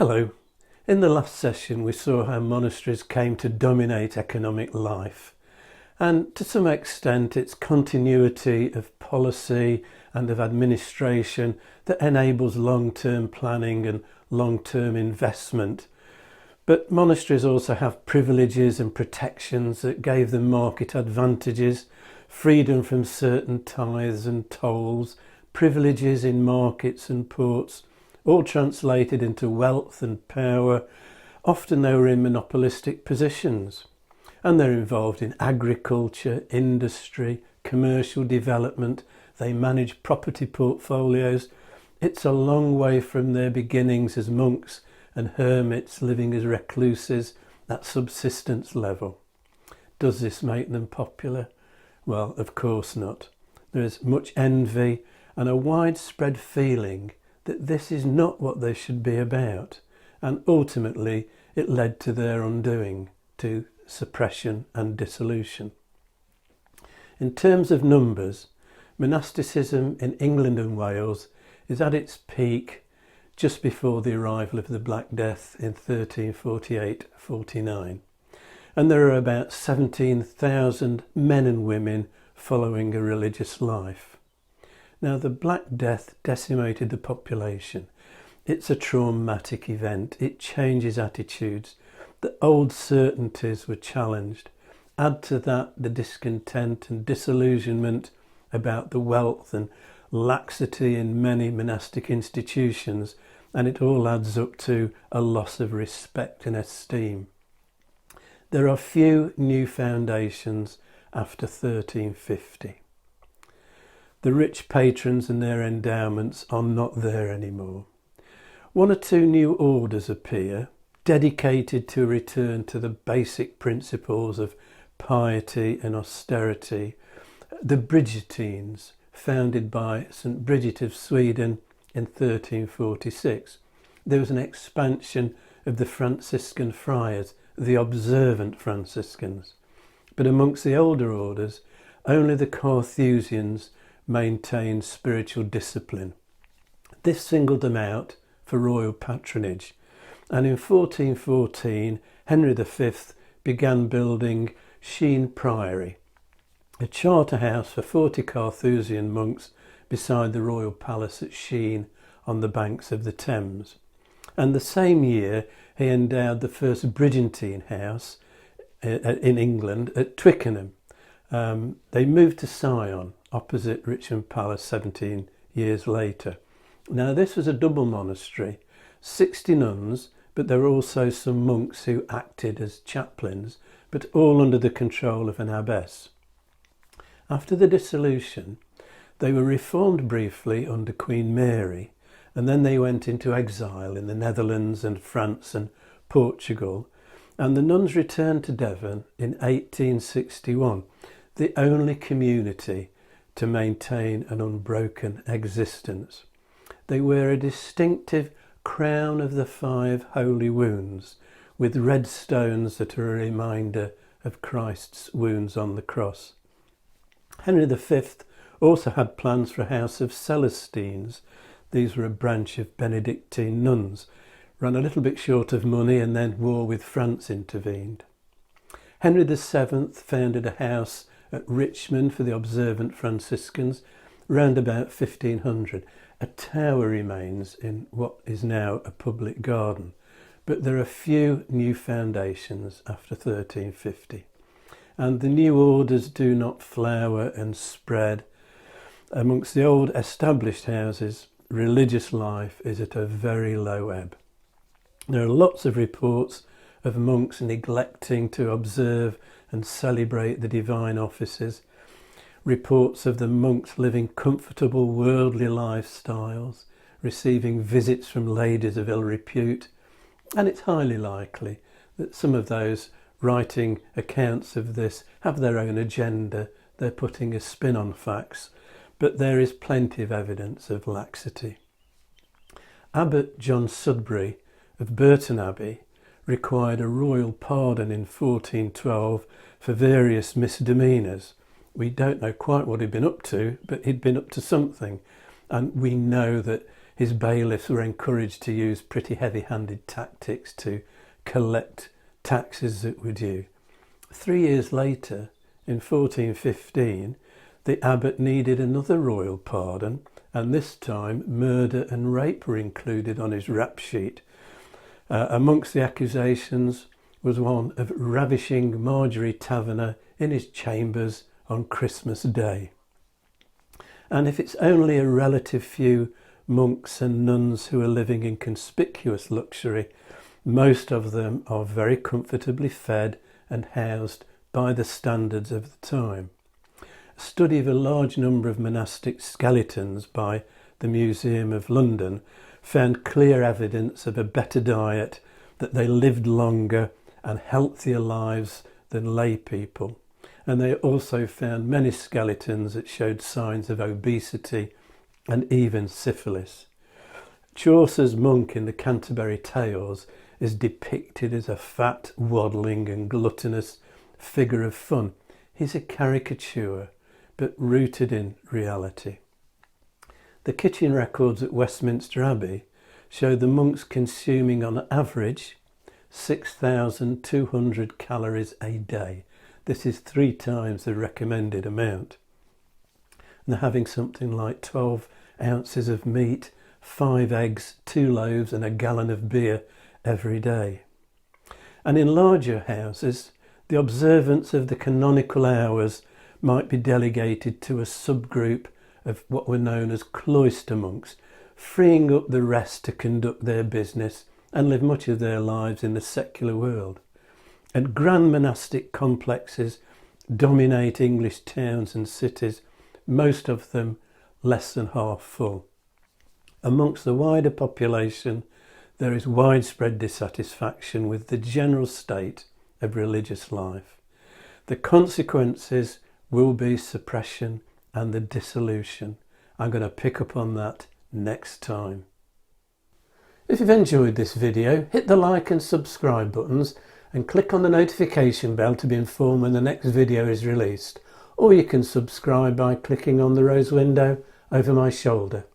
Hello. In the last session we saw how monasteries came to dominate economic life, and to some extent it's continuity of policy and of administration that enables long-term planning and long-term investment. But monasteries also have privileges and protections that gave them market advantages, freedom from certain tithes and tolls, privileges in markets and ports, all translated into wealth and power. Often they were in monopolistic positions, and they're involved in agriculture, industry, commercial development. They manage property portfolios. It's a long way from their beginnings as monks and hermits living as recluses at subsistence level. Does this make them popular? Well, of course not. There is much envy and a widespread feeling that this is not what they should be about, and ultimately it led to their undoing, to suppression and dissolution. In terms of numbers, monasticism in England and Wales is at its peak just before the arrival of the Black Death in 1348-49, and there are about 17,000 men and women following a religious life. Now, the Black Death decimated the population. It's a traumatic event. It changes attitudes. The old certainties were challenged. Add to that the discontent and disillusionment about the wealth and laxity in many monastic institutions, and it all adds up to a loss of respect and esteem. There are few new foundations after 1350. The rich patrons and their endowments are not there anymore. One or two new orders appear, dedicated to a return to the basic principles of piety and austerity. The Bridgeteens, founded by St. Bridget of Sweden in 1346. There was an expansion of the Franciscan friars, the observant Franciscans. But amongst the older orders, only the Carthusians maintained spiritual discipline. This singled them out for royal patronage, and in 1414 Henry V began building Sheen Priory, a charter house for 40 Carthusian monks beside the royal palace at Sheen on the banks of the Thames. And the same year he endowed the first Bridgettine house in England at Twickenham. They moved to Sion, opposite Richmond Palace, 17 years later. Now, this was a double monastery, 60 nuns, but there were also some monks who acted as chaplains, but all under the control of an abbess. After the dissolution, they were reformed briefly under Queen Mary, and then they went into exile in the Netherlands and France and Portugal, and the nuns returned to Devon in 1861, the only community to maintain an unbroken existence. They wear a distinctive crown of the 5 holy wounds with red stones that are a reminder of Christ's wounds on the cross. Henry V also had plans for a house of Celestines. These were a branch of Benedictine nuns, ran a little bit short of money, and then war with France intervened. Henry VII founded a house at Richmond for the observant Franciscans round about 1500. A tower remains in what is now a public garden, but there are few new foundations after 1350, and the new orders do not flower and spread. Amongst the old established houses, religious life is at a very low ebb. There are lots of reports of monks neglecting to observe and celebrate the divine offices, reports of the monks living comfortable worldly lifestyles, receiving visits from ladies of ill repute, and it's highly likely that some of those writing accounts of this have their own agenda. They're putting a spin on facts, but there is plenty of evidence of laxity. Abbot John Sudbury of Burton Abbey required a royal pardon in 1412 for various misdemeanours. We don't know quite what he'd been up to, but he'd been up to something, and we know that his bailiffs were encouraged to use pretty heavy-handed tactics to collect taxes that were due. 3 years later, in 1415, the abbot needed another royal pardon, and this time murder and rape were included on his rap sheet. Amongst the accusations was one of ravishing Marjorie Taverner in his chambers on Christmas Day. And if it's only a relative few monks and nuns who are living in conspicuous luxury, most of them are very comfortably fed and housed by the standards of the time. A study of a large number of monastic skeletons by the Museum of London found clear evidence of a better diet, that they lived longer and healthier lives than lay people. And they also found many skeletons that showed signs of obesity and even syphilis. Chaucer's monk in the Canterbury Tales is depicted as a fat, waddling and gluttonous figure of fun. He's a caricature, but rooted in reality. The kitchen records at Westminster Abbey show the monks consuming on average 6,200 calories a day. This is 3 times the recommended amount. And they're having something like 12 ounces of meat, 5 eggs, 2 loaves and a gallon of beer every day. And in larger houses, the observance of the canonical hours might be delegated to a subgroup of what were known as cloister monks, freeing up the rest to conduct their business and live much of their lives in the secular world. And grand monastic complexes dominate English towns and cities, most of them less than half full. Amongst the wider population, there is widespread dissatisfaction with the general state of religious life. The consequences will be suppression and the dissolution. I'm going to pick up on that next time. If you've enjoyed this video, hit the like and subscribe buttons and click on the notification bell to be informed when the next video is released. Or you can subscribe by clicking on the rose window over my shoulder.